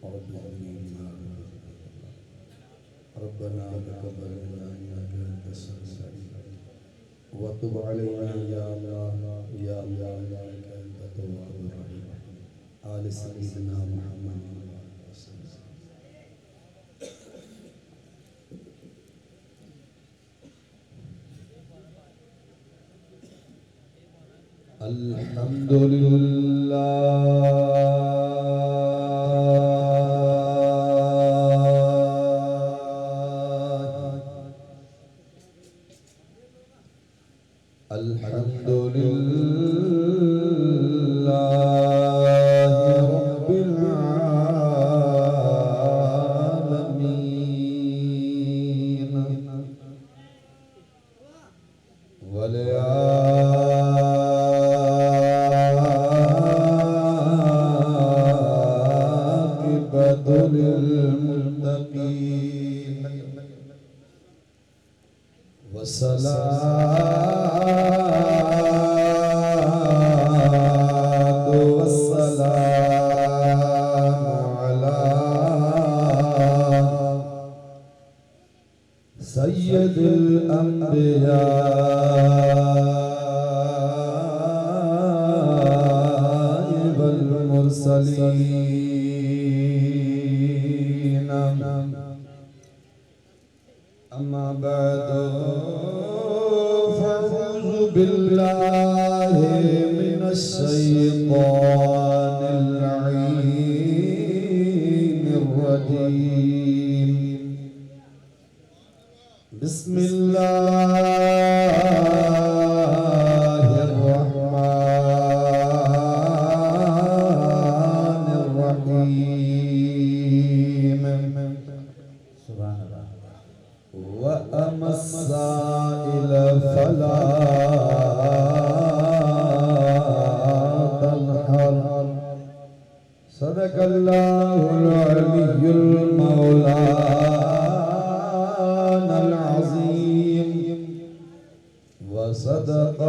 رب العالمين ربنا تقبل منا إنك أنت السميع العليم وتب علينا يا الله يا الله إنك أنت التواب الرحيم آل سيدنا محمد الحمد لله الحمد لله رب العالمين والعاقبة للمتقين والصلاة والسلام على سيد الأنبياء والمرسلين أما بعد فأعوذ بالله من الشيطان اللعين الرجيم بسم الله الرحمن الرحيم سبحان الله وأما السائل فلا تنهر صدق الله العلي المولانا العظيم وصدق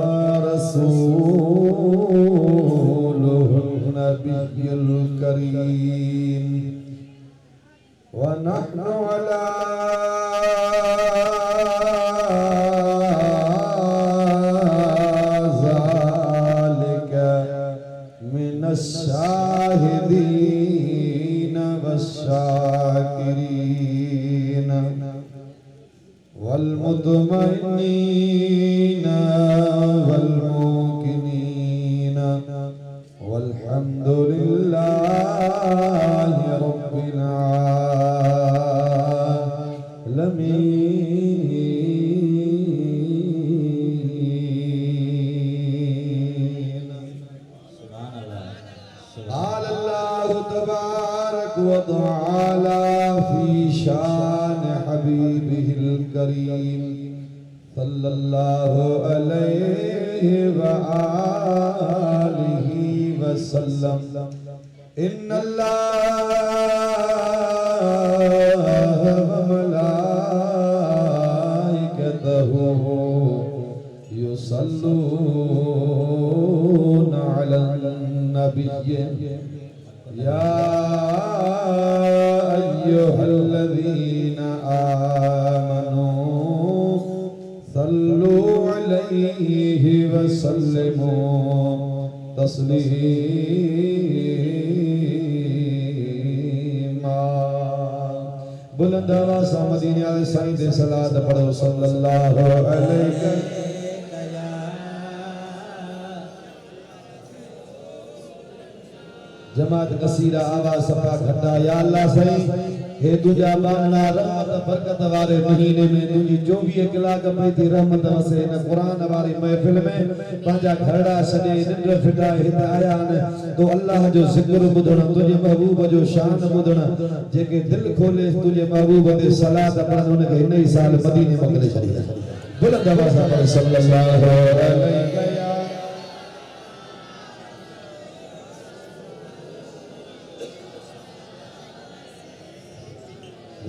رسوله النبي الكريم ونحن على ذلك من الشاهدين والشاكرين والمطمئنين والموقنين والحمد لله رب العالمين قال الله تبارك وتعالى في شان حبيبه الكريم صلى الله عليه وآله وسلم إن الله وملائكته يصلون على النبي يا أيها الذين آمنوا صلوا عليه وسلموا تسليما بلند آواز مدینے والے سائیں دے صلاۃ پڑھو صلی اللہ علیہ وسلم जमात कसीरा आवाज सफा घटा या अल्लाह सही हे तुझा बामना रहमत बरकत वाले महीने में तुझी जो भी इखलाक में थी रहमत वसे न कुरान वाली महफिल में पंजा घरड़ा सजे निंड फिटा हित आया न तो अल्लाह जो जिक्र बुधण तुझे महबूब जो शान बुधण जेके दिल खोले तुझे महबूब दे सलात पढ़न उनके इन ही साल मदीने मोकले छड़िया बुलंद आवाज पर सल्लल्लाहु अलैहि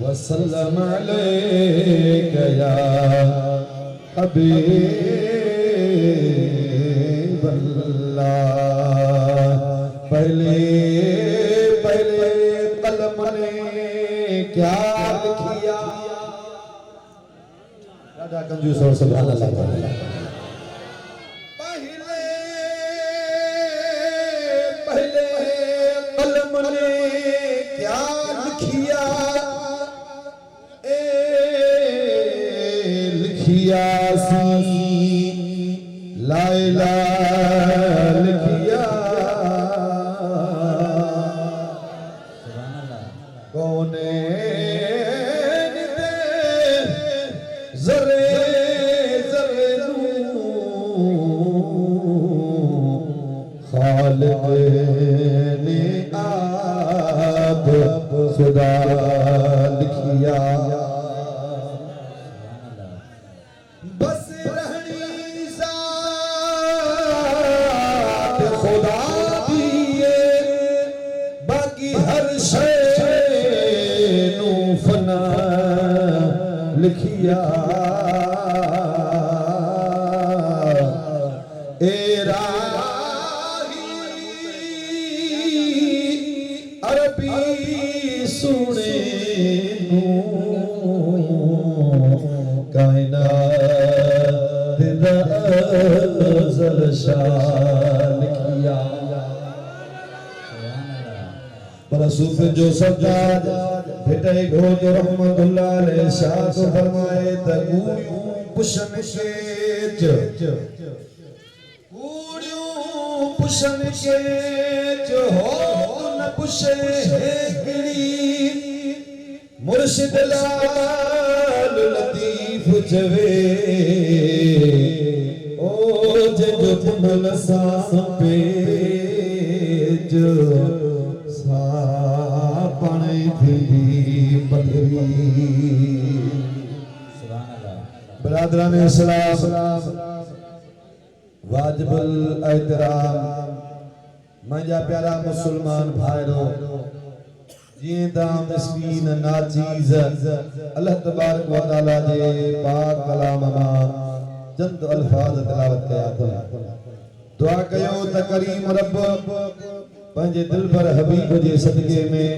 वसल्लम वसल्लम अलैका या हबीब अल्लाह। पहले पहले कलम क्या लिखिया ॾाढा कंजूस और सुभान अल्लाह पहले कलम ने क्या लिखिया लिखिया सी ला इलाहा लिखिया कौने जरे जरे खालिक ने आप खुदा लिखिया बस रहनी ज़ात खुदा भी है बाकी हर शय नू फना लिखिया अरबी सुने कायनात लिखिया पर सुख जो सजाद भेटे घो जो रहमतुल्लाह अलैह शाह तो फरमाए त कूड़ियों पुशन केच कूड़ियों पुशन केच हो न पुशे हिड़ी मुर्शिद लाल लतीफ जवे ओ जो तुमल पेज सा पाने थी पथरी बरादरान इस्लाम वाजिबुल एहतराम मुंहिंजा प्यारा मुसलमान भाइरो जीअं तव्हां मिस्कीन नाचीज़ अल्लाह तबारक व तआला जे पाक कलाम मां चंद अल्फाज तिलावत कया अथव दुआ कयो त करीम रब पंहिंजे दिलबर हबीब जे सदके में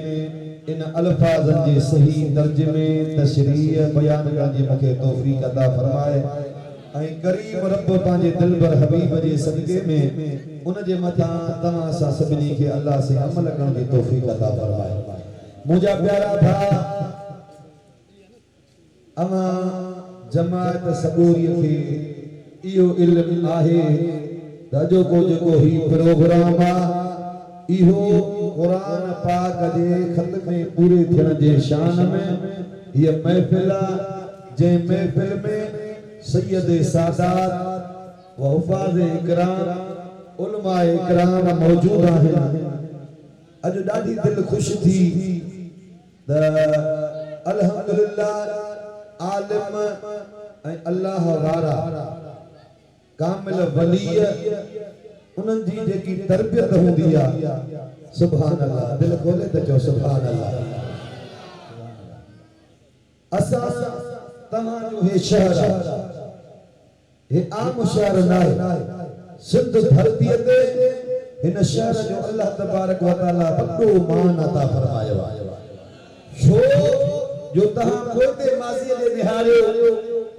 इन अल्फाजन जे सही तर्जुमे तशरीह बयान करण जी मूंखे तौफीक अता फरमाए ऐं करीम रब पंहिंजे दिलबर हबीब जे सदके में उन जे मथां तव्हां सां सभिनी खे अल्लाह से अमल करण जी तौफीक अता फरमाए मुंहिंजा प्यारा भाउ अवां जमात सबूरीअ खे इहो इल्म आहे त अॼोको जेको ही प्रोग्राम आहे इहो क़ुरान पाक जे ख़त में पूरे थियण जे शान में हीअ महफ़िल आहे जंहिं महफ़िल में सैयद सादात व हुफ़ाज़ इकराम उलमा इकराम मौजूद आहिनि अॼु ॾाढी दिलि ख़ुशि थी त अल्हम्दुलिल्लाह आलिम ऐं अल्लाह वारा कामिल वलीय उन्हनि जी जेकी तरबियत हूंदी आहे सुभान अल्लाह दिल खोले त चओ सुभान अल्लाह असां तव्हांजो हे शहर हे आम शहर नाहे सिंध धरतीअ ते हिन शहर जो अल्लाह तबारक व तआला वॾो मान अता फरमायो आहे छो जो तव्हां पोइते माज़ीअ जे निहारियो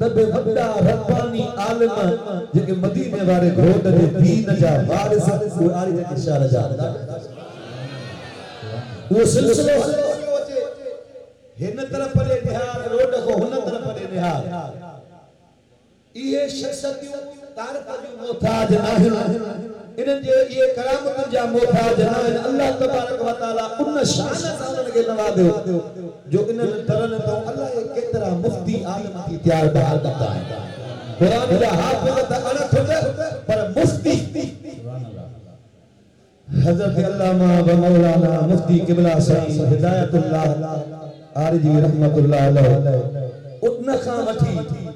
त बे वॾा रब्बानी आलिम जेके मदीने वारे घोट जे दीन जा वारिस उहे आरी जे शहर जा उहो सिलसिलो हिन तरफ़ ॾे निहार रोड को हुन तरफ़ ॾे निहार इहे शख़्सियतूं तारीफ़ जो मोहताज नाहिनि इन्हनि जे इहे करामतुनि जा मोहताज नाहिनि अल्लाह तबारक व तआला उन शान सां उन्हनि खे नवाज़ियो जो इन्हनि तरन तो अल्लाह केतिरा मुफ्ती आलिम थी तयार ॿार कंदा आहिनि क़ुरान जा हाफ़िज़ त अणख पर मुफ्ती हज़रत अल्लामा व मौलाना मुफ्ती क़िबला साईं हिदायतुल्लाह आरिजी रहमतुल्लाह अलैह उन खां वठी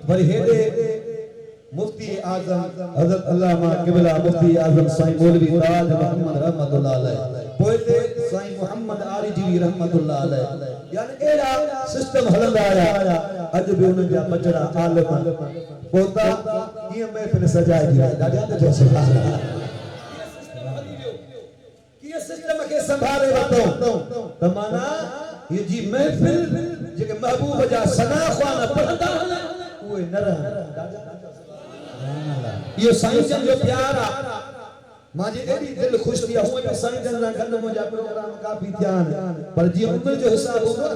वरी हेॾे मुफ्ती आज़म हज़रत अल्लामा क़िबला मुफ्ती आज़म साईं मौलवी ताज मोहम्मद रहमतुल्लाह अलैह पोइते साईं मोहम्मद आरिजी रहमतुल्लाह अलैह यानी एड़ा सिस्टम हलंदा आया अॼु बि उन्हनि जा बचड़ा आलिम पोता कीअं महफ़िल सजाए थी ॾाढा त जो सुभान अल्लाह कीअं सिस्टम खे संभाले वठो त माना ये जी महफ़िल जेके महबूब जा सना ख़्वान पढ़ंदा उहे न रहंदा इहो साईं जन जो प्यार आ मां जे एडी दिल खुश थी हुए पे साईं जन ना गंद मुंजा प्रोग्राम काफी ध्यान पर जी उम्र जो हिसाब होगा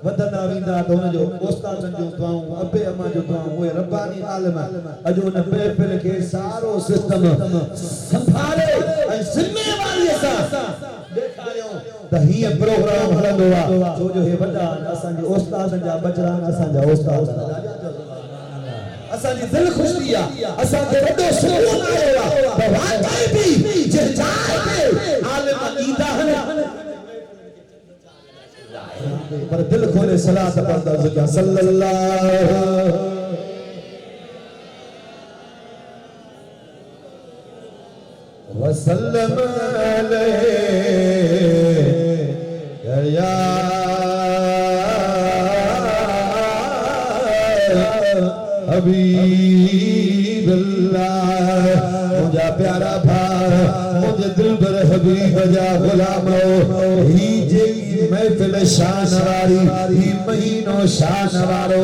वदना विंदा तो उन जो उस्तादन जो दुआऊं अबे अम्मा जो दुआऊं उहे रब्बानी आलम अजो न पे के सारो सिस्टम संभाले ऐं जिम्मेवारी सा देखारियो त ही प्रोग्राम हलंदो आ छो जो हे वडा असन जे उस्तादन जा बचरा असन जा उस्ताद असन जी दिल खुश थी आ असन के वडो सुकून आयो आ त वाकई भी जे जाए पे आलिम ईंदा हन पर दिल खोले सलात पढ़दा ज़िक्र सल्लल्लाहु वसल्लम अलैहि या हबीबल्लाह मुझा प्यारा भाई मुझे दिलबर हबीब जा गुलाम ही जे महफिल शान वारी ही महीनो शान वारो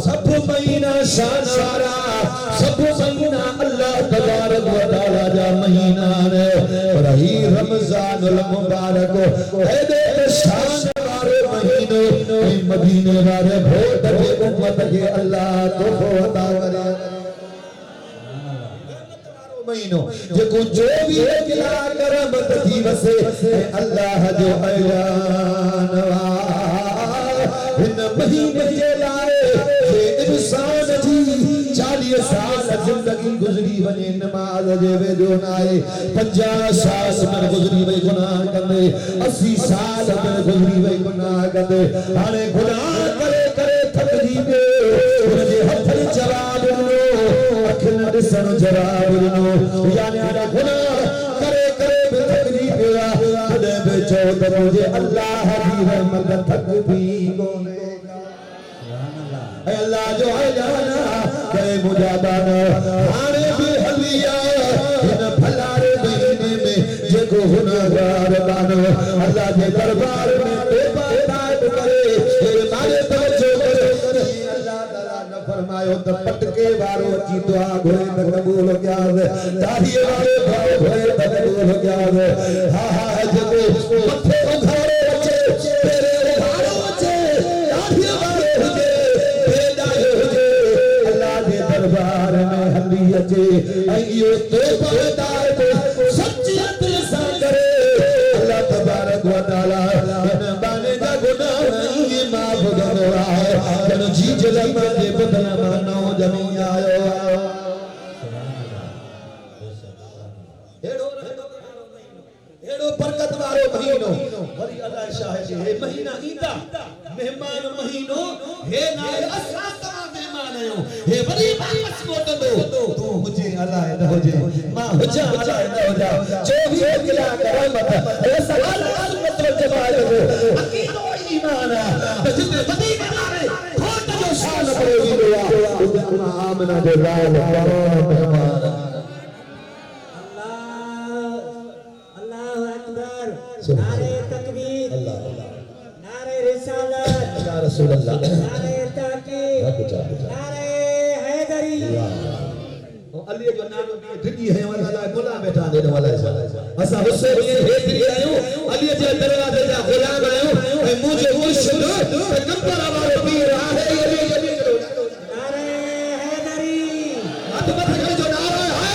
सब महीना शान वारा सब महीना अल्लाह तबारक व तआला जा महीना ने और ही रमजानुल मुबारक एदे शान वारे महीनो मदीने वाले भोट के उम्मत के अल्लाह तोहफो अता करे महीनो जेको जो भी किला करमत थी वसे अल्लाह जो ऐलान वा इन महीने जे लाए जे इंसान जी 40 साल जिंदगी गुजरी वने नमाज जे वेदो नाए 50 साल में गुजरी वई गुनाह कंदे 80 साल में गुजरी वई गुनाह कंदे हाने गुनाह करे करे थकजी पे उन जे हथ जवाब ॾिनो अखिन ॾिसण जवाब ॾिनो यानी आड़ा गुनाह करे करे बि थकजी पिया तॾहिं बि चओ त मुंहिंजे अल्लाह जी रहमत थकबी कोन्हे अल्लाह जो ऐलान करे मुजाबाना हाणे भी हलिया इन भलारे महीने में जेको गुनाहगार बानो अल्लाह के दरबार में तौबा ताइब करे तेरे मारे तवज्जो करे अल्लाह ताला ने फरमायो त पटके वारो अची दुआ घुरे त कबूल क्या दाढ़ी वाले दुआ घुरे त कबूल क्या हा हा जेको मथे उघाड़े अचे तेरे उघाड़ो अचे दाढ़ी वाले हुजे दरबार में हली अचे यो तौबा ताइब सच्ची दिल सां करे अल्लाह तबारक व तआला इन बाने जा गुनाह ये माफ कंदो आहे जन जी जलम जे बदन में नौ जमी आयो एड़ो बरकत वारो महीनो वरी अल्लाह शाह जे हे महीना ईंदा मेहमान महीनो हे नाले असां तमाम मेहमान आयो हे वरी वापस मोटंदो तू हुजे अल्लाह न हुजे मां हुजा अल्लाह न हुजा जो भी किला करमत हे सवाल अल्लाह जवाब दो अकीदो ईमान है जिते मदीने वाले खोट जो शान करे वींदो उते अम्मा आमना जो लाल मेहमान नारे तकबीर नारे रिसालत या रसूल अल्लाह नारे ताकीद नारे हैदरी अली जो नालो भी दिल्ली है वाला गुलाम बैठा देने वाला है असा हुसैन ये हेतरी आयो अली जे दरवाजे जा गुलाम आयो ए मुझे मुर्शिद पैगंबर वाले पीर आहे अली नारे हैदरी हाथ मत कर जो नारा है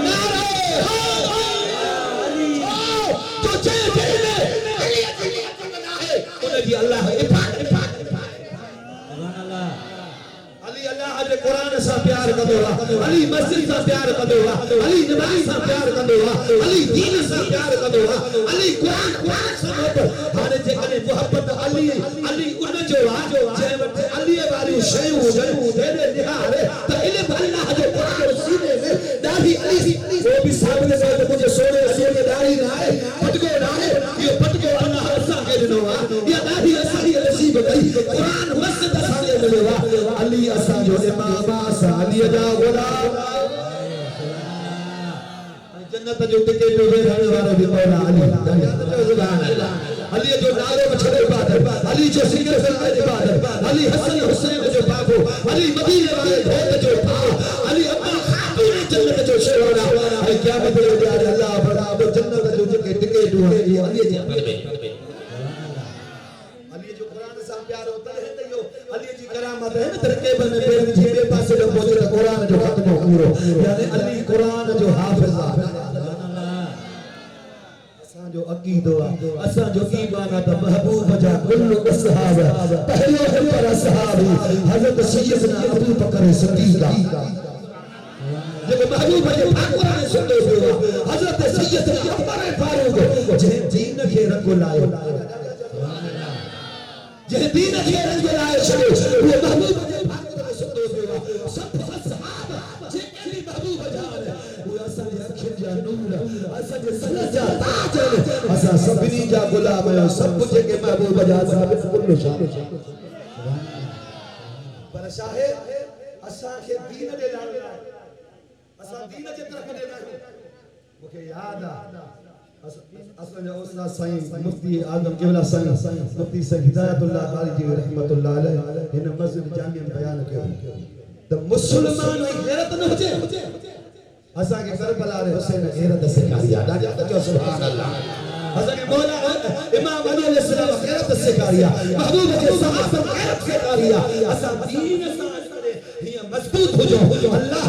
नारा जी अल्लाह अली अल्लाह जे कुरान सा प्यार कंदो अली मस्जिद सा प्यार कंदो अली नमाज सा प्यार कंदो अली दीन सा प्यार कंदो अली कुरान सा मोहब्बत हाने जे कने मोहब्बत अली उन जो जे वटे अली वाली शयूं हुजनि हेॾे निहार त इल्म अल्लाह जो कुरान सीने में दाढ़ी अली वो भी सामने से मुझे सोने अली के दाढ़ी ना है पटको ना है ये पटको अल्लाह असा के दिनो या दाढ़ी असाही नसीब कई कुरान मस्जिद असांखे मिलियो अली असा जो इमाम असा अली जा गुलाम जन्नत जो टिकट वेठण वारो भी मौला अली सुभान अल्लाह अली जो नारो छड़े बात अली जो सिंगर फरमाए इबादत, अली हसन हुसैन जो बाबू, अली मदीने वाले घोट जो था, अली अम्मा खातून जन्नत जो शेवाना, अली क़यामत जो यार अल्लाह बड़ा वो जन्नत जो के टिकट हुआ ये अली जी पर में अली जो कुरान से प्यार होता है तो यो अली जी करामत है ना तरके बने पेर जी पास जो बोले कुरान जो खत्म पूरो यानी अली कुरान जो हाफिज जो अकीदो असा जो ईमान त महबूब जा कुल्लु असहाब पहलो है पर असहाबी हजरत सैयदना अबू बकर सिद्दीक जब महबूब जे ठाकुर ने सुनो हुआ हजरत सैयदना उमर फारूक जे दीन के रंग लायो जे दीन के रंग लायो छो वो महबूब जे ठाकुर ने सुनो हुआ सब असहाब जे अली महबूब जान वो असा अखिन जा नूर असा जे सना जा ताज असा सभिनी जा गुलाम है सब कुछ के महबूब जा साबित कुल्लु शान पर शाहे असा के दीन दे लाल असा दीन जे तरफ दे लाल मुखे याद आ असा जो उस्ताद साईं मुफ्ती आजम केवला साईं मुफ्ती साईं हिदायतुल्लाह कारी जी रहमतुल्लाह अलैह इन मस्जिद जामिया में बयान कयो त मुसलमान की गैरत न हुजे असा के करबला रे हुसैन गैरत सिखारिया ॾाढा त चओ सुभान अल्लाह असा के मौला इमाम अली अलैहिस्सलाम गैरत सिखारिया महबूब के सहाबा गैरत सिखारिया असा दीन सा करे हिया मजबूत हो जो अल्लाह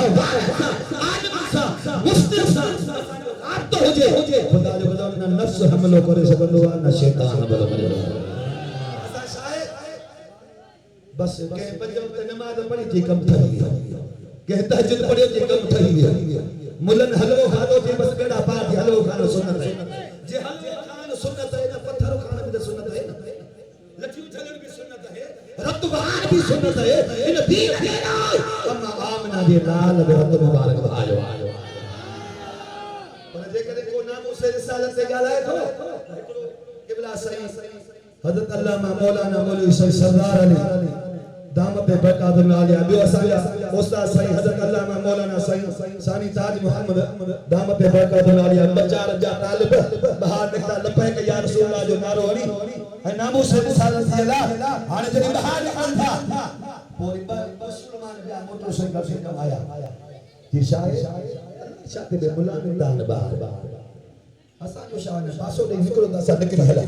आलिम सा मुफ्ती सा आप तो हुजे खुदा जो खुदा ना नफ्स हमलो करे सगंदो ना शैतान हमलो करे असा शायद बस के पंजो ते नमाज पढ़ी थी कम थई के तहज्जुद पढ़ियो थी कम थई मुलन हलवो खानो थी बस बेड़ा पार थी हलवो खानो सुन्नत है जे हलवो खान सुन्नत है ना पत्थर खाना भी सुन्नत है लठियो झगड़ भी सुन्नत है रत बहार भी सुन्नत है इन दीन के अम्मा आमना दे लाल रत मुबारक आयो पर जे करे को नाम से रिसालत से गालाए तो किबला सही हजरत अल्लामा मौलाना मौलवी सही सरदार अली दामत बरकत आलिया बियो असाया उस्ताद सही हजरत अल्लामा मौलाना सही सानी ताज मोहम्मद दामत बरकत आलिया बचार जा तालिब बाहर निकता लपे के या रसूल अल्लाह जो नारो हणी ऐ नामो से रिसालत दिला हाने जदी बाहर निकल था पूरी मुसलमान बिया मोटरसाइकिल से कमाया जी शायद शादी दे मुला ने दान बाहर असा जो शान पासो दे निकलो दा सा निकल हला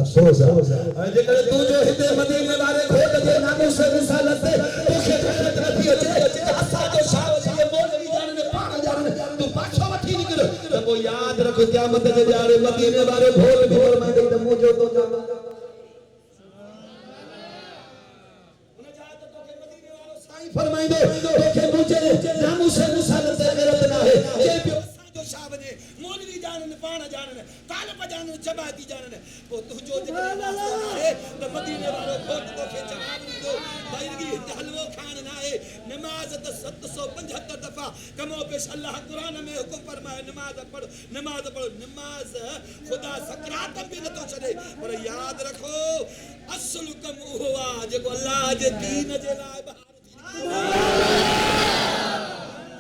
अफसोस है जे करे तू जो हिते मदीने वाले खोट जे नामो से रिसालत दे तोखे गलत न थी अचे असा जो शान ये मौलवी जान ने पाण जान तू पाछो वठी निकल त को याद रख क़यामत जे ॾियारे मदीने वाले भोल भी फरमाए त मुजो तो जा उन जा तो तोखे मदीने वालो साईं फरमाइंदो तोखे मुझे नामो से रिसालत दे गलत ना है जे शाह ने मौलवी जानन पाण जानन तालिब जानन जमाती जानन वो तुजो जिक्र है त मदीने वालो खोट तो के जवाब दो भाईगी हलवो खान ना है नमाज त 775 दफा कमो पेश अल्लाह कुरान में हुक्म फरमाए नमाज पढ़ो नमाज खुदा सकरात भी न तो छड़े पर याद रखो असल कम हुआ जो अल्लाह जे दीन जे लाए बहार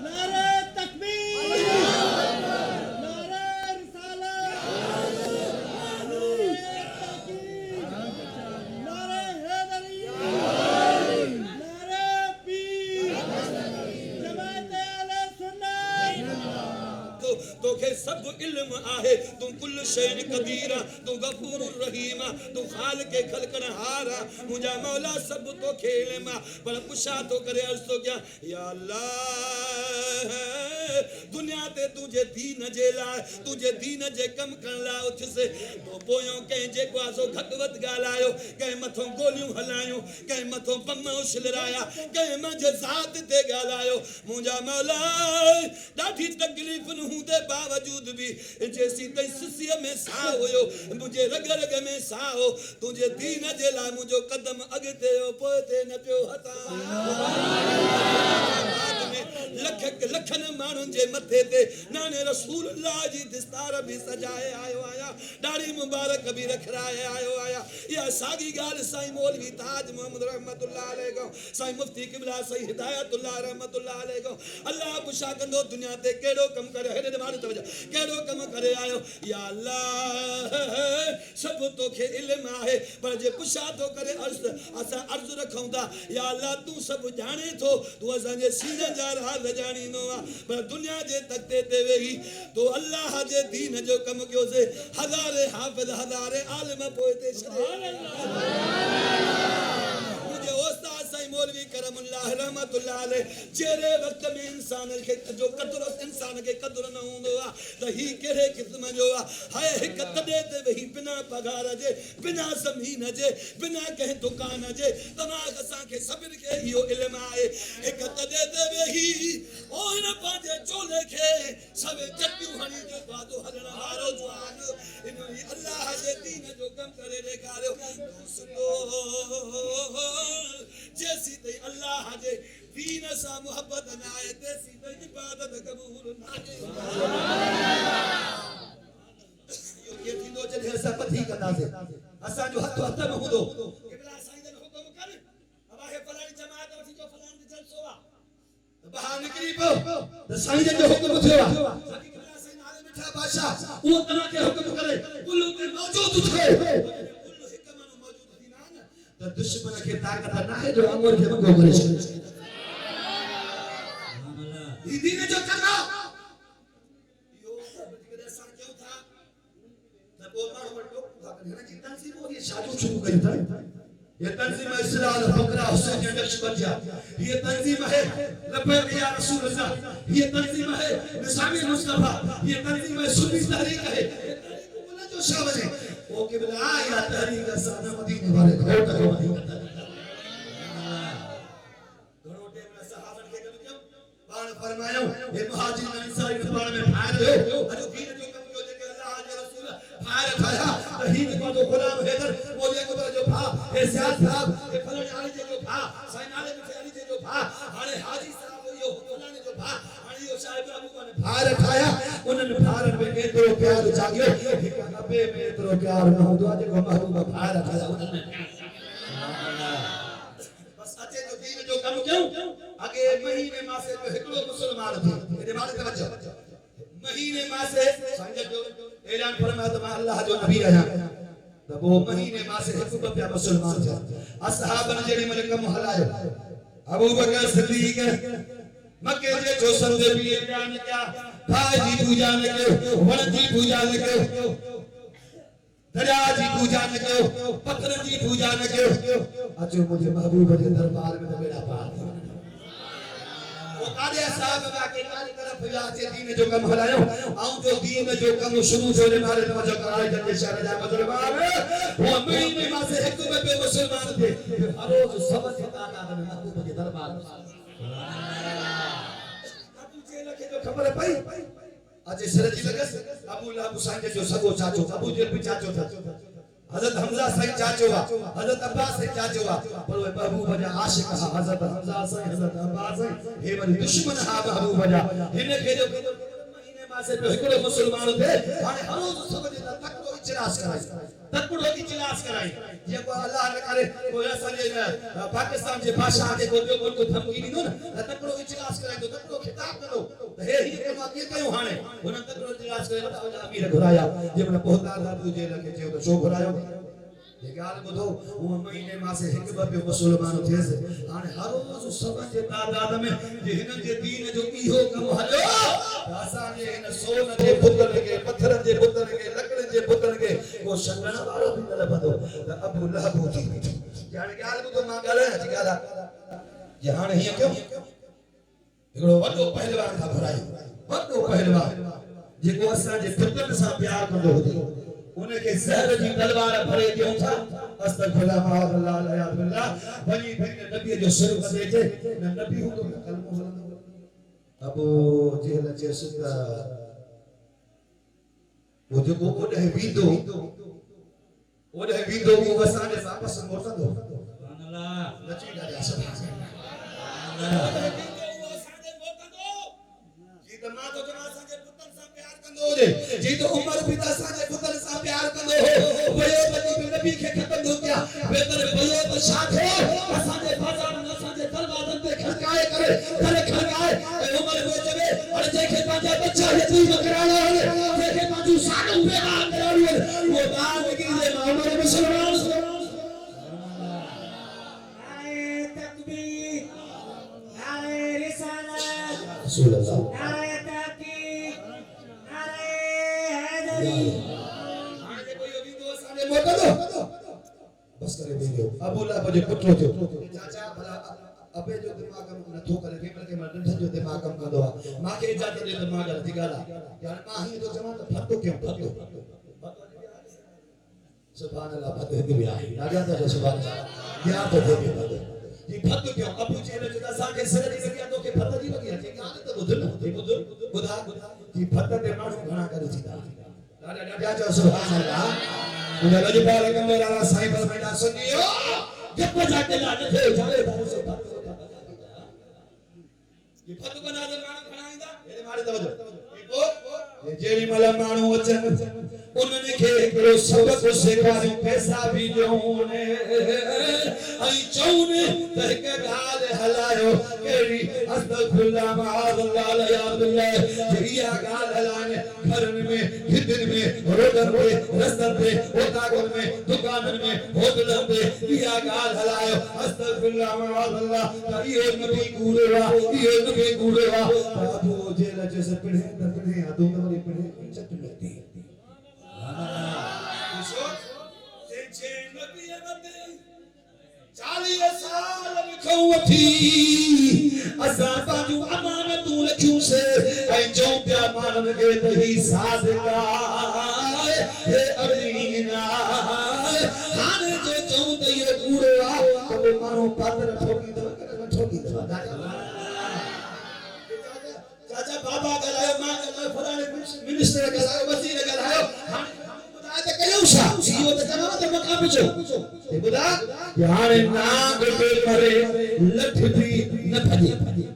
नारे तोखे सब इल्म आहे तू कुल शैन कदीर तू गफूर रहीम तू खालिक खलकन हारा मुझा मौला सब तो खेल मा पर पुछा तो करे अर्ज तो क्या या अल्लाह दुनिया ते तुझे दीन जे लाए तुझे दीन जे कम करण ला उठ से तो पोयो के जे क्वासो घटवत गालायो के मथो गोलियूं हलायो के मथो बम उछलराया के मुझे जात ते गालायो मुझा मौला ॾाढी तकलीफ़ न हूंदे बावजूद भी जैसी तई सुसिया में सा होयो मुझे रग रग में सा हो तुझे दीन जे ला मुझो कदम अगते हो पोते न पियो हता लख लखन माण्हुनि जे मथे ते नाने रसूल अल्लाह जी दस्तार बि सजाए आयो आया दाढ़ी मुबारक बि रखराए आयो आया या साॻी ॻाल्हि साईं मौलवी ताज मोहम्मद रहमतुल्लाह अलैह को साईं मुफ्ती क़िबला साईं हिदायतुल्लाह रहमतुल्लाह अलैह को अल्लाह पुछा कंदो दुनिया ते कहिड़ो कम करे हेॾे माण्हू तवजो कहिड़ो कम करे आयो या अल्लाह सभु तोखे इल्म आहे पर जे पुछा थो करे असां अर्ज़ु रखूं था या अल्लाह तूं सभु ॼाणे थो तूं असांजे सीने जा राज़ ॼाणींदो आहे पर दुनिया जे तख़्ते ते वेही तो अल्लाह जे दीन जो कम कयोसीं हज़ारे हाफ़िज़ हज़ारे आलिम पोइ ते मुझे उस्ताद साईं मौलवी करमुल्लाह रहमतुल्लाह अलैह जहिड़े वक़्त में इंसान खे जो क़दुरु इंसान खे क़दुरु न हूंदो आहे त ही कहिड़े क़िस्म जो आहे हाय हिकु तॾहिं ते वेही बिना पघार जे बिना ज़मीन जे बिना कंहिं दुकान जे तव्हां असांखे सभिनि खे इहो इल्मु आहे हिकु तॾहिं ते वेही ओ हिन पंहिंजे चोले खे सभु चटियूं हणी जो वादो हलण वारो जवान इन अल्लाह जे दीन जो कमु करे ॾेखारियो जैसी तई अल्लाह जे दीन सां मोहब्बत न आहे तैसी तई इबादत क़बूल न आहे यो के थींदो जॾहिं असां पथी कंदासीं असांजो हथ हथ में हूंदो क़िबला साईं जन हुकुम कर अब आहे फलाणी जमात वठी जो फलाणी जलसो आहे त ॿाहिरि निकिरी पियो त साईं जन जो हुकुम थियो आहे साईं क़िबला साईं नाले मिठा बादशाह उहो तव्हांखे हुकुम करे कुल में मौजूद थिए तो दुश्मन के ताकत ना है जो अमर के मंगो करे ये दीन जो करना यो बजगरे सा क्यों था तब वो मारो मटो था कर ना चिंता सी वो ये शादी शुरू करी था ये तंजीम इस्लाह फकरा हुसैन के नक्श बन गया ये तंजीम है लब्बैक या रसूल अल्लाह ये तंजीम है निसामी मुस्तफा ये तंजीम है सुन्नी तहरीक है बोला जो शाबाश है वो क़िबला या तहरीक साना मदीने वाले घोट है मदीने घणो टाइम सहाबन के कम क्यों बाण फरमायो हे मुहाजिर अंसारी के बाण में फायर हो अजो दीन जो कम जो जेके अल्लाह के रसूल फायर खाया तो ही को जो गुलाम हैदर बोले को जो भा हे सियाद साहब हे फलाने आली जो भा साईं नाले में अली जो भा हाने हाजी साहब यो फलाने जो भा हाने यो साहिब अबू ने फायर खाया उन्हनि फारन में एतिरो प्यार जागियो हिकु नबे में एतिरो प्यार न हूंदो आहे जेको महबूब फायर खाया उन्हनि बस अचे तो दीन जो कम क्यों अगे महीने मासे जो हिकड़ो मुसलमान थी एॾे मारे तवज्जो महीने मासे संग जो ऐलान फरमायो त मां अल्लाह जो नबी आहियां त वो महीने मासे हिकु ॿ मुसलमान थिया असहाबन जेॾी महिल कम हलायो अबू बकर सिद्दीक़ मक्के जे जो संदे भी ऐलान किया भाई जी पूजा न कयो वण जी पूजा न कयो दरिया जी पूजा न कयो पत्थर जी पूजा न कयो अचो मुझे महबूब जे दरबार में बेड़ा पार वो कादे साहब के काली तरफ या जे दीन जो कम हलायो आऊं जो दीन जो कम शुरू होने मारे तवज्जो कराई जने शहर जा मुसलमान वो महीने में से एक में मुसलमान थे हर रोज सब तादाद में महबूब के दरबार में खबर है भाई आज सरजी लगस अबू लहब साईं जो सगो चाचो अबू जहल भी चाचो था हजरत हमजा साईं चाचो वा हजरत अब्बास साईं चाचो वा पर वो महबूब जा आशिक हा हजरत हमजा साईं हजरत अब्बास साईं हे वरी दुश्मन हा महबूब जा हिन खे जो महीने मासे पे हिकड़ो मुसलमान थे हाने हर रोज सब जे तकड़ो इजलास कराई जेको अल्लाह ने करे कोई असांजे पाकिस्तान जे बादशाह के को मुल्क धमकी ॾींदो न तकड़ो इजलास कराईंदो तकड़ो खिताब कंदो हे ही कम के कयो हाणे हुन तकड़ो इजलास करे वॾा वॾा अमीर घुराया जे मन पोहतार अबू जेल के चयो त छो घुरायो ये गाल बुधो वो महीने मासे हिकु ॿ मुसलमान थियस हाणे हर रोज सब जे तादाद में जे हिन जे दीन जो इहो कम हलियो असां जे हिन सोन जे पुतन के पत्थर जे पुतन के लकड़ जे पुतन के वो शंगण वारो भी न लभंदो त अबू लहब थी हाणे गाल बुधो मां ॻाल्हायां थी ॻाल्हि जे हाणे हीअं कयो हिकिड़ो वॾो पहलवान खां घुरायो वॾो पहलवान जेको असां जे पुतन सां प्यार कंदो हुजे उनके जहर जी तलवार भरे दियो था अस्तगफिरुल्लाह अल्लाह ला बिल्लाह वनी फिर नबी जो सिर कदे जे नबी हूं तो कलमो अबू जहल जे सुदा वो जो ओडे वीदो वो असांजे वापस मोटंदो सुभान अल्लाह नची ॾाढा सुभान अल्लाह जी तो उमर पिता साजे पुत्र सा प्यार कंदो हो भयो बनी नबी खे खत्म हो गया बेतर भयो तो साथे असाजे बाजार न साजे दरवाजन पे खड़काए करे खड़काए उमर हो जबे और जेके पांजा बच्चा यतीम कराना है जेके पांजू सालू पे आ करानी है वो बात की ले उमर मुसलमान नारे तकबीर नारे रिसालत रसूल अल्लाह नारे तहकीक नारे हैदरी आने कोई अभी तो साने मौका दो बस करे वीडियो अबुल अबे पुत्रो जो चाचा भला अबे जो दिमाग में न थो करे पेपर के मर्दन जो दिमाग में कंदो मां के इजाजत दे दिमाग दी गाला यार मां ही तो जमा तो फटो क्यों फटो सुभान अल्लाह फतह दी आई राजा तो सुभान अल्लाह या तो दे ये फतह क्यों अबू जी ने जुदा सा के सर दी लगी तो के फतह दी लगी है गाने तो बुध बुधा ये फतह दे मां घणा करे सीधा राजा जो सुभान अल्लाह उन्हें लज पाल के मेरा साईं पर बैठा सुनियो जब जाके लाने थे जावे बारे से ये फतह बना दे मां खणाईंदा ये मारे तवज्जो ये जेड़ी मला माण्हू अचन उन्हनि खे हिकिड़ो सबक सेखारियो पैसा बि ॾियोने ऐं चऊने त हिकु ॻाल्हि हलायो कहिड़ी अस्तगफिरुल्लाह मआज़ल्लाह या बिल्लाह इहा ॻाल्हि हलाने घरनि में हिदनि में रोडनि में रस्तनि ते ओतागुनि में दुकाननि में होटलनि ते इहा ॻाल्हि हलायो अस्तगफिरुल्लाह मआज़ल्लाह त इहो नबी कूड़े वा बाबू जेल जैसे पिणे त पिणे आदो त वरी पिणे चट लगती जे नबी वते 40 साल लिखो थी असा बाजू अमानतूं रखियूं से ऐं जो पिया मानन के त ही सादिका हे अमीना हाने जो चऊं त इहो कूड़ो आहे त माण्हू पात्र ठोकी दो चाचा बाबा गलायो मां गलायो फलाणे मिनिस्टर गलायो वज़ीर गलायो हाने कयो छा इहो त चवां त मका पिछो ते ॿुधा हाणे नाग पे करे लठ भी न भजे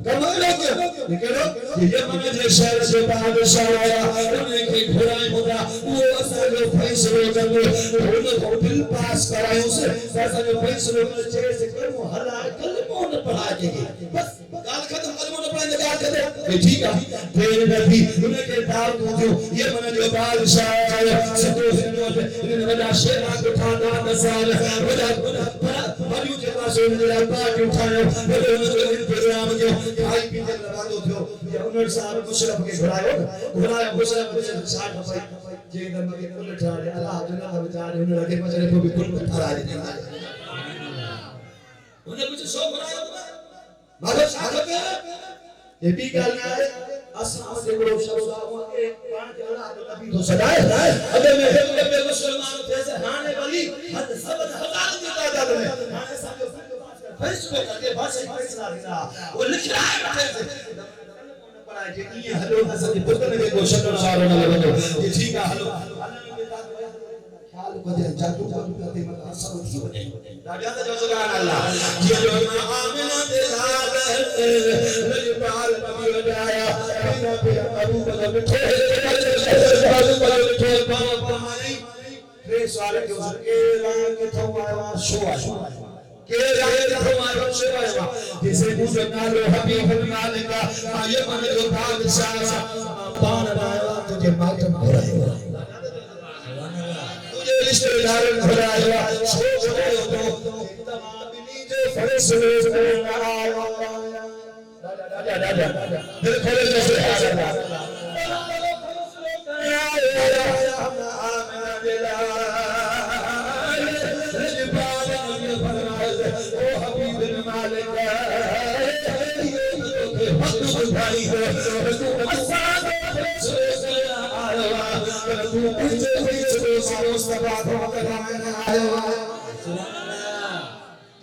कमालो कहिड़ो ये मन जे शहर से बादशाह आया उन्हें के घुराए होगा वो असांजो फैसलो कंदो उन बिल पास करायो से असांजो फैसलो करे से करो हलाए कलमो न पढ़ाए के बस गाल खत्म कलमो न पढ़ाए गाल खत्म ठीक है फिर नबी उन्हें के दाव दो ये मन जो बादशाह आया सतो इन वडा शेरा को ठाना नसाल वडा वडियो जे पासे मेरा पाक उठायो वडो इंतजाम जो खाई पी के लवादो थियो या उन्हनि साहब मुशरफ के घुरायो मुशरफ के साथ भाई जे दम के कुल ठाड़े अल्लाह दुनिया का विचार उन्हें लगे मजरे को भी कुल ठहरा दे उन्हें कुछ सो घुरायो मारो साहब ये भी गाल ना है असा से बड़ो शब्द के पांच अल्लाह नबी तो सदाए अगर मैं हे मुसलमान थे से हाने वाली हद सब हजार की तादाद में हाने साहब फैसला करके फैसला देना वो लिख रहा है बैठे से पढ़ाए जे ये हलो हसन पुत्र के क्वेश्चन अनुसार न लगो ये ठीक है हलो हाल को दे जादू करते मत असर थी बने राजा जो सुभान अल्लाह ये जो आमिना दे लाल लजपाल नबी वजाया अबू बकर बैठे फरमाई रे सवाल के उसके रंग के थमाया शो के रंग थमाया शो आया जिसे मुझे नालो हबीब मालिक का ये मन जो बादशाह पान आया तुझे मातम भराया तुझे रिश्तेदार भराया शो तो तमाम जो फैसले में आया दिल खोले जैसे हाल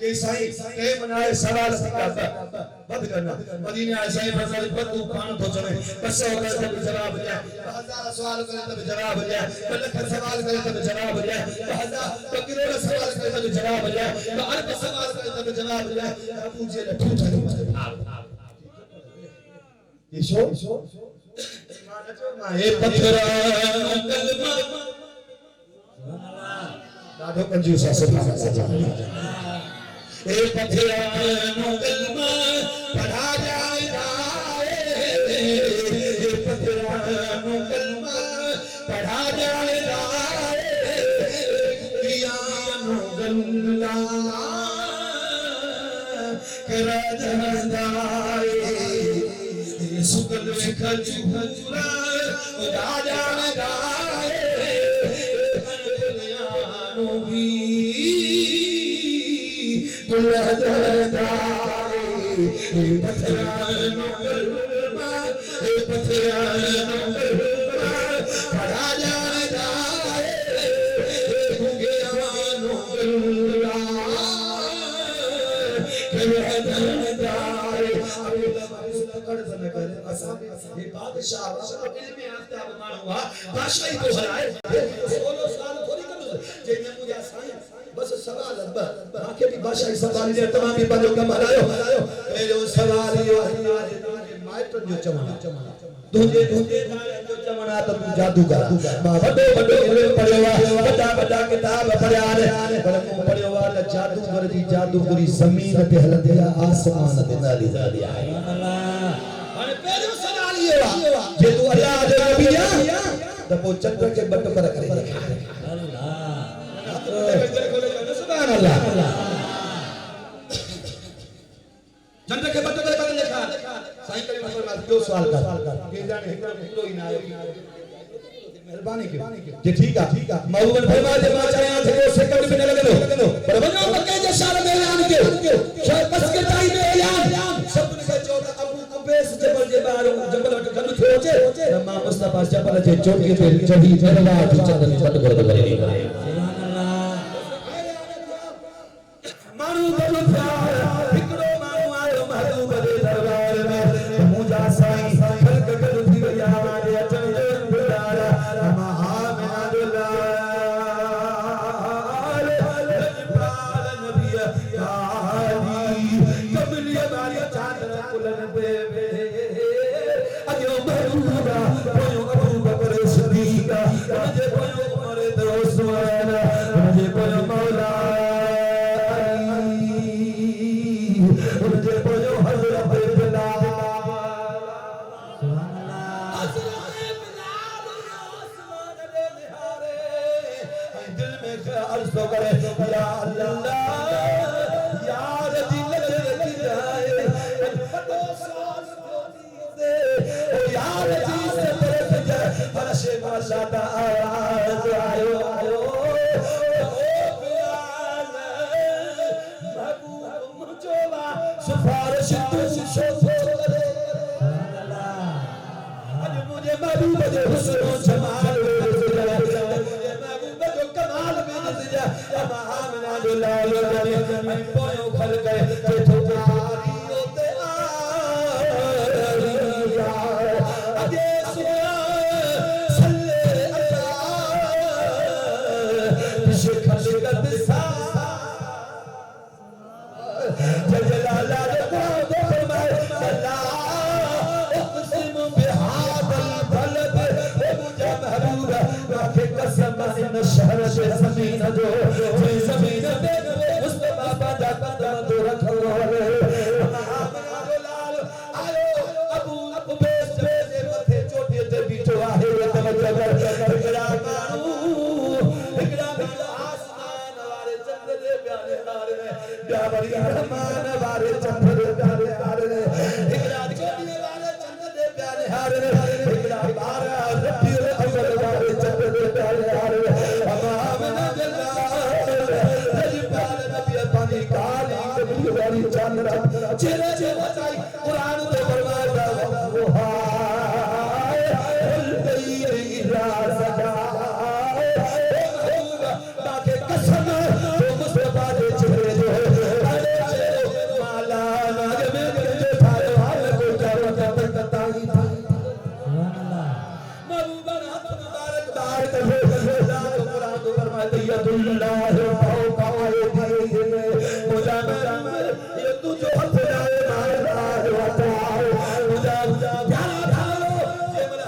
ये साईं के मनाए सवाल करता बंद करना मदीने आए साईं फजल बदू पान तो चले बस होकर तब जवाब दिया हजार सवाल करे तब जवाब दिया लख सवाल करे तब जवाब दिया हजार करोड़ सवाल करे तब जवाब दिया अरब सवाल करे तब जवाब दिया अबू जी ने ठूठा ये शो ए पथरा कलमा ॾाढो कंजूस आहे सुभाणे ए पथरा कलमा पढ़ा जाए ए पथरा कलमा पढ़ा जाए किया नो गल्ला करा जाए सुकल में खजूरा उड़ा जाए नो भी दुल्हा जाए पथरा नो कलमा पथरा नो कलमा पढ़ा जाए नो गल्ला ये बादशाह इल्म आफ्ताब मानवा बादशाही तो हराए 16 साल थोड़ी करो जे में मुझे साईं बस सवाल आके भी बादशाही सवाल जे तमाम भी पंहिंजो कम हलायो पहिरियों सवाल इहो आहे माइटनि जो चवणु तुंहिंजे जो चवणु आहे त तूं जादू कर मां वॾो इल्मु पढ़ियो आहे वॾा किताब पढ़िया आहिनि पर मूं पढ़ियो आहे त जादूगर जी जादूगरी ज़मीन ते हलंदी आहे आसमान ते न हलंदी आहे हाणे पहिरियों सवाल इहो आहे जे तूं अल्लाह जो नबी आहे त पोइ चंड खे बट पर करे ॾेखार सुभान अल्लाह चंड खे बट करे ॾेखार साईं करे फरमाया ॿियो सवाल कर के जाने हिकिड़ो ई न आयो मेहरबानी कयो जे ठीक आहे महबूबन फरमाया जे मां चाहियां थो सेकंड में न लॻंदो पर वञो मके जे शहर में ऐलान कयो शायद बस के ताई में ऐलान सभिनी खे चओ त अबू कुबैस जबल जे ॿाहिरि जबल वटि गॾु थियो अचे त मां मुस्तफा जबल जे चोटी ते चढ़ी दरबार जो चंदन बंदि करे ॾींदो माण्हू गॾु थिया हिकिड़ो माण्हू आयो महबूब जे दरबार में मुंहिंजा साईं ख़ल्क़ गॾु थी विया मुंहिंजे अचण जो इंतज़ार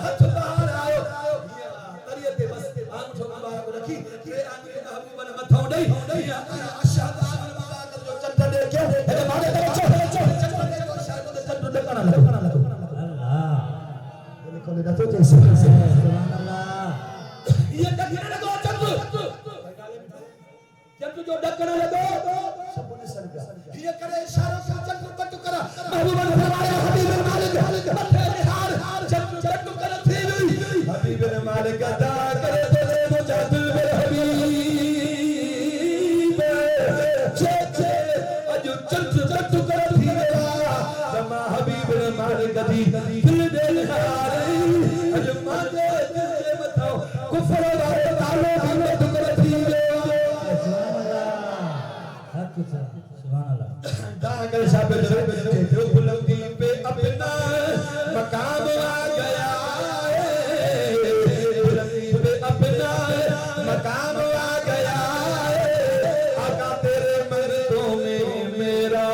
हाथ टे आंगुर महबूब ने मथो ॾेई या अशहद जो चंड ॾेखे हे मारे चंड ॾकण लॻो लिखो ले नथो चई सुभान अल्लाह ये ॾकण लॻो चंड जो ॾकण लॻो सभु सर गया ये करे इशारो से चंड कट करा महबूब ने फरमाया हबीब मालिक मथे निहार चंड कर थी हुई हबीब ने मालिक अदा करे दे मुजाद मेरे हबीब छे अजो चंड कर थी गया जमा हबीब ने मालिक दी दिल दे निहार अजो मादे दिल मथो कुफर वाले तालो भी कर थी गया सुभान अल्लाह दागल साहब जो बुलंदी पे अपना मकाम आ गया बुलंदी पे अपना मकाम आ गया आका तेरे मर्दों में मेरा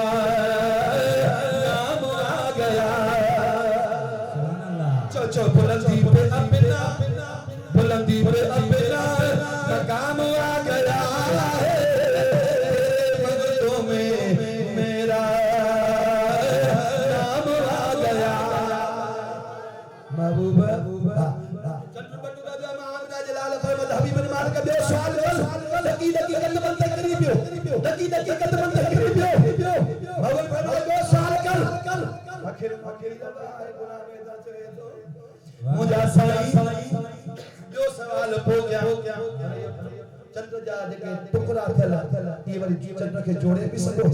नाम आ गया सुभान अल्लाह चो बुलंदी पे अपना मकाम आ गया मुझा साईं जो सवाल हो गया चंद्र जा जेके टुकड़ा थेला ये वाली चंद्र के जोड़े भी सको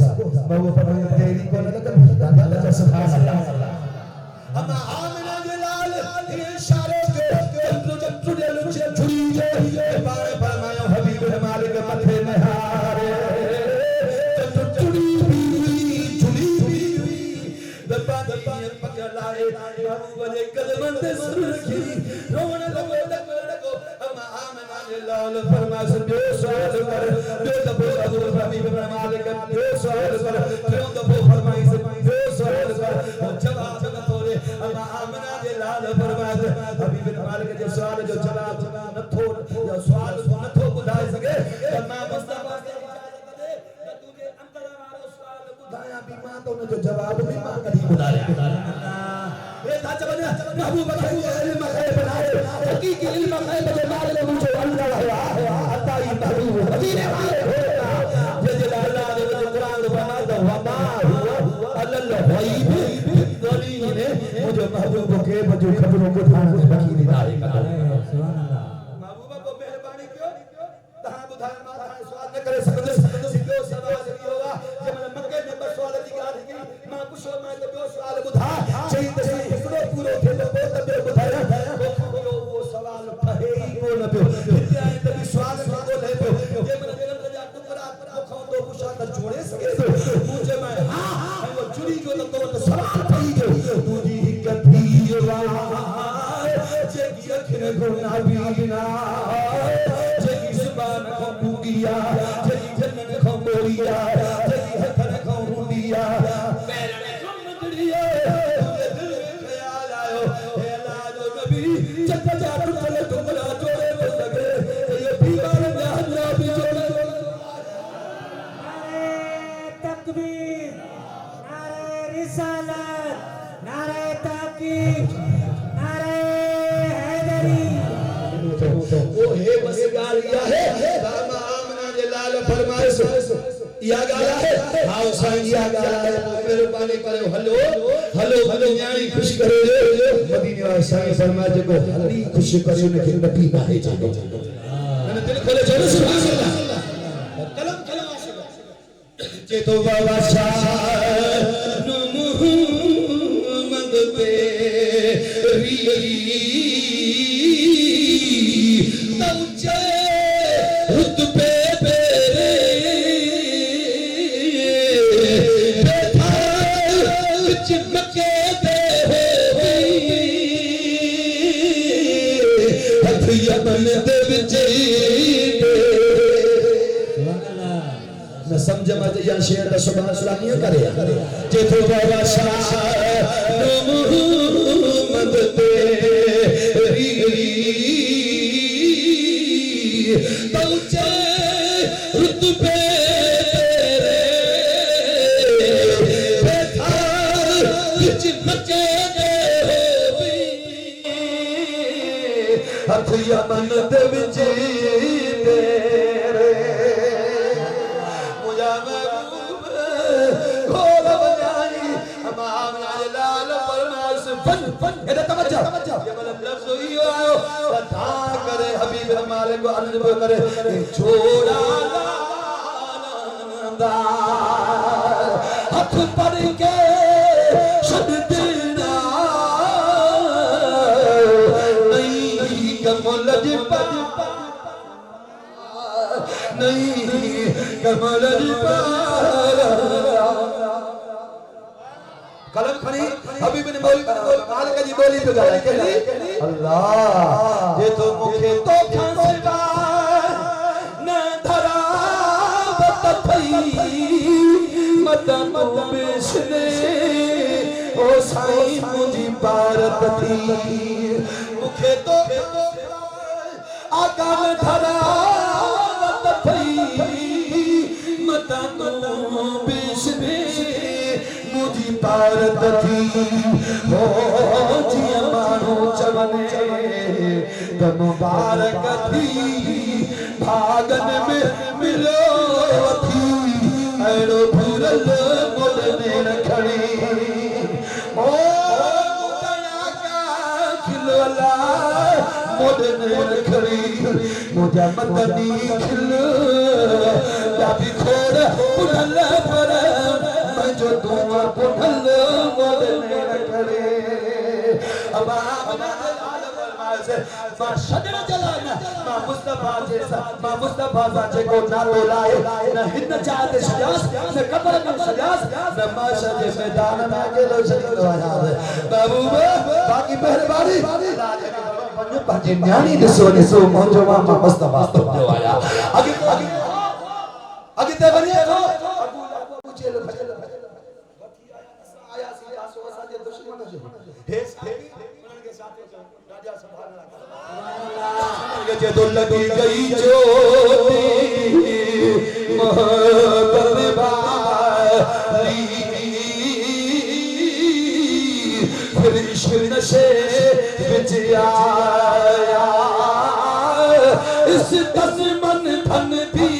बाबू पर तेरी को न कर सुभान अल्लाह अमा आमिना के लाल ये इशारे के चंद्र दे लुचे छुरी जे बारे फरमायो हबीब ने मालिक मथे निहारे चंद्र छुरी भी दबा पकड़ाए बाबू वाले कदमन ते सुर रखी रोवन लगो अमा आमिना के लाल फरमाया जो सवाल कर जो दबो हबीब ने मालिक जो सवाल कर जो दबो फरमाई जो सवाल कर जवाब तोरे अमा आमिना के लाल फरमाया हबीब ने मालिक जो सवाल जो जवाब नथो या सवाल नथो बुधाए सके अमा मुस्तफा के तुझे अंदर वालो सवाल बुधाया भी मां तो जो जवाब भी मां कदी बुधाया ए था चबने महबूब के इल्म गैब बनाए हकीकी इल्म गैब जो मालिक मुझे अल्लाह है अता ही महबूब मदीने वाले होता जे अल्लाह ने कुरान फरमाता वमा हुआ अल्लाह गैब गली ने मुझे महबूब के बजो खबरों को थाना में बखी निदाए सुभान अल्लाह महबूबा को मेहरबानी क्यों तहां बुधाए माता सवाल न करे सकते सीधो सवाल की होगा जब मक्के में सवाल की गाल की मां कुछ मैं तो सवाल बुधा सही सही एकड़ो पूरो थे तो तबे बुधाया वो सवाल फहे ही को न पे आए तभी सवाल को ले पे जे मन दिल में जा टुकड़ा खो दो कुशा कर जोड़े सके मुझे मैं हां वो चुरी जो तो सवाल थई गयो तुझी कथी जे की अखिन गुना बीना जे की जुबान को पूगिया जे की जन्नत को बोलिया जे की हथन को हुंदिया पैर में गुमड़िया तुझे दिल में ख्याल आयो हे अल्लाह जो नबी चक्का जा टुकड़े टुकड़ा जोड़े में लगे ये दीवार में हल्ला भी जोड़े नारे तकबीर नारे रिसालत नारे ताकीद नारे हैदरी वो हे बस गालिया है दामा आमना जे लाल फरमाइश या गाला है हां साईं या गाला है मेहरबानी करो हलो न्याणी खुश करे मदीने वाला साईं फरमाए को हली खुश करे ने नबी काहे जानो मैंने दिल खोले चलो सुभान अल्लाह कलम आशिक जे तो बाबा शाह मुहम्मद तेरी रुतबे तेरे बैठा चिपके दे हथ यमन दे विच न समझ मत या शेर दा सुभान अल्लाह नहीं करे जे तो बाबा शाह मुहम्मद तेरी पंचे रुतबे तेरे बैठा कुछ बचे हथ यमन दे विच तेरे मुझा महबूब खोल बजाई हमाम लाल फरमाइश फन फन एदा तवज्जो ये मतलब लफ्ज ही आयो था करे हबीब मालिक को अर्ज करे छोड़ा लांदा हथ पड़ के छड़ देना कमल जी नहीं कमल जी कलम खड़ी हबीब ने बोली मालिक जी बोली तो गाया कहली अल्लाह ये तो मुखे तो खांसबा न धरा बतई मदन बेसने ओ साईं मुझी भारत थी मुखे तो आका में धरा बतई मदन बेसने मुझी भारत थी हो जिया मानो चवने त मुबारक थी भागन में मिलो थी अड़ो भूरल मोड़ने रखणी ओ मुदया का खिलवला मोड़ने रखणी मुझा मदनी खिल या भी खोड़ पुनल पर जो तुम पुनल मोड़ने रखणी अब आमना से मां शजर जलाना मां मुस्तफा जैसा मां मुस्तफा साचे को ना बोलाए न हिंद चाहते सजास न कब्र में सजास न माशर के मैदान में अकेलो शरीक आया महबूब बाकी मेहरबानी राज के पंजे न्याणी दिसो मोजो मां मुस्तफा तो आया आगे ते बनिए तो अबू पूछे लो आया सीधा सो साजे दुश्मन जो हे उनन के साथ राजा संभालना ये तो लगी गई ज्योति मोहब्बत वाली फिर इश्क नशे विच आया इस तन मन धन भी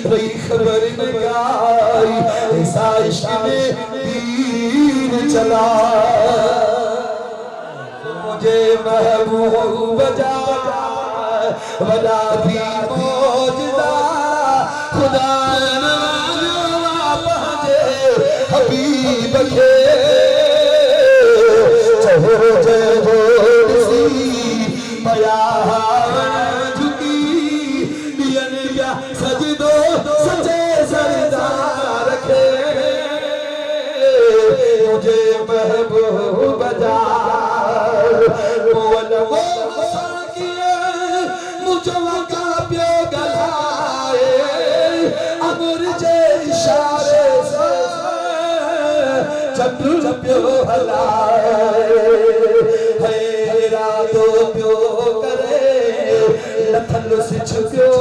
रही खबर न गाई ऐसा इश्क में तीर चला मुझे महबूब जा वदा भी मौजदा खुदा नवाज़ा पहुंचे हबीब के चेहरे जोड़सी पया झुकी दियन या सजदो सचे सरदार रखे मुझे महबूब जा वो साकिए मुझे का प्यो गलाए अमर जे इशारे से चंद्र प्यो हलाए हेरा तो प्यो करे लथल सिछ प्यो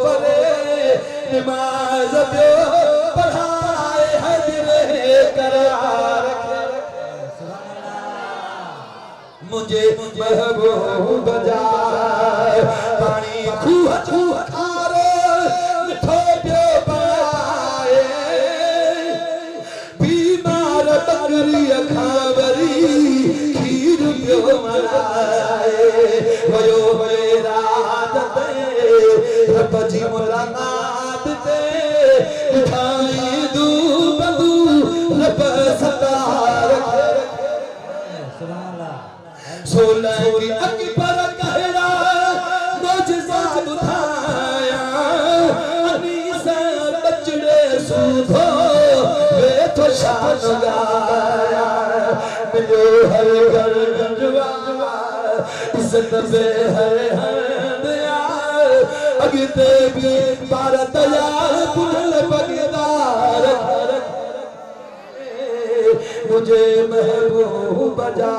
बरे नमाज प्यो पढ़ाए हजरे करार मुझे महबूब जाए पानी खूह खूह खारे मिठो प्यो पाए बीमार बकरी खावरी खीर प्यो मनाए वयो वे रात ते रब जी मुलाकात ते दिखाई दू बदू रब सतार सोलह की अकबर कहरा मौजज़ा बुधाया अनीसा बचड़े सूधो वे तो शान गाया मिलो हर घर गंजवा इज्जत बे हर हंदिया अगते भी भारत या पुनल बगदार मुझे महबूब जा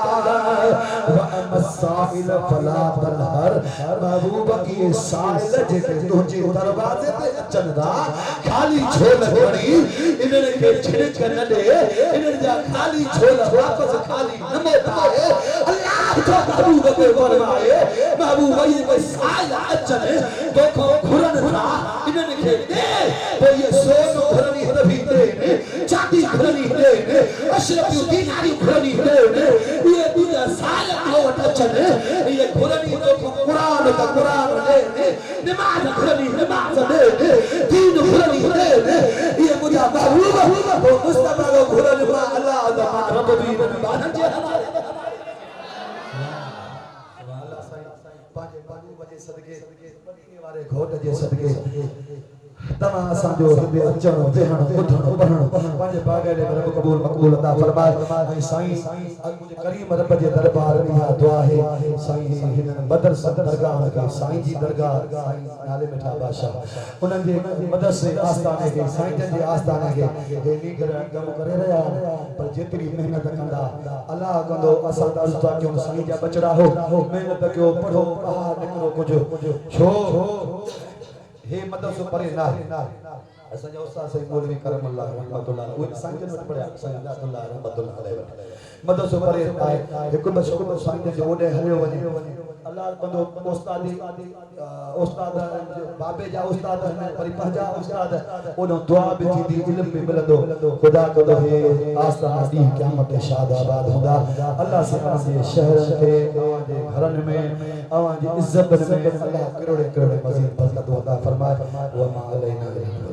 वमसाइल फला तनहर महबूब की साइल जेके तुझे दरवाजे ते अचन दा खाली झोल खणी इन्हनि खे छिड़क न दे इन्हनि जा खाली झोल वापस खाली न मोटाए अल्लाह तो महबूब के फरमाए महबूब ये साइल अचन तोखो घुरन था इन्हनि खे दे तो ये सोनो घरनी हदबी दे चाटी घरनी दे अशरफ दीनारी घरनी दे ये दूजा साइल को अचन ये घरनी तो कुरान का कुरान दे नमाज घरनी नमाज दे दीन घरनी दे ये मुझे महबूब वो मुस्तफा को घरनी मा अल्लाह दा रब भी बादन जे हमारे अल्लाह साईं पांजे बाबू वजे सदके मदीने वाले घोट जे सदके तमा असांजो अचण वेहण उथण पढ़ण पंहिंजे बाग़े ॾे रब क़बूल मक़बूल अता फरमाए ऐं साईं मुंहिंजे करीम रब जे दरबार में इहा दुआ आहे साईं हिन मदरसा दरगाह खे साईं जी दरगाह साईं नाले मिठा बादशाह उन्हनि जे मदरसे आस्थाने खे साईं जन जे आस्थाने खे हे नीगर कम करे रहिया आहिनि पर जेतिरी महिनत कंदा अलाह कंदो असां त अर्ज़ु था कयूं साईं जा बचड़ा हो महिनत कयो पढ़ो ॿाहिरि निकिरो कुझु छो हे मदरसो परे ना असांजा उस्ताद साईं मौलवी करमल्लाह रहमतुल्लाह उहे साईं जन वटि पढ़िया साईं अल्लाह रहमतुल्लाह अलैहि मदरसो परे आहे हिकु बशकुर साईं जो ओॾे हलियो वञे अल्लाह कंदो उस्ताद बाबे जा उस्ताद वरी पंहिंजा उस्ताद ओॾो दुआ बि थींदी इल्म बि मिलंदो ख़ुदा कंदो हे आस्ताना ॾींहुं क़यामत शाद आबाद हूंदा अल्लाह से असांजे शहर खे अवांजे घरनि में अवांजी इज़्ज़त में अल्लाह करोड़े करोड़े मज़ीद बरकत अता फरमाए व मा अलैना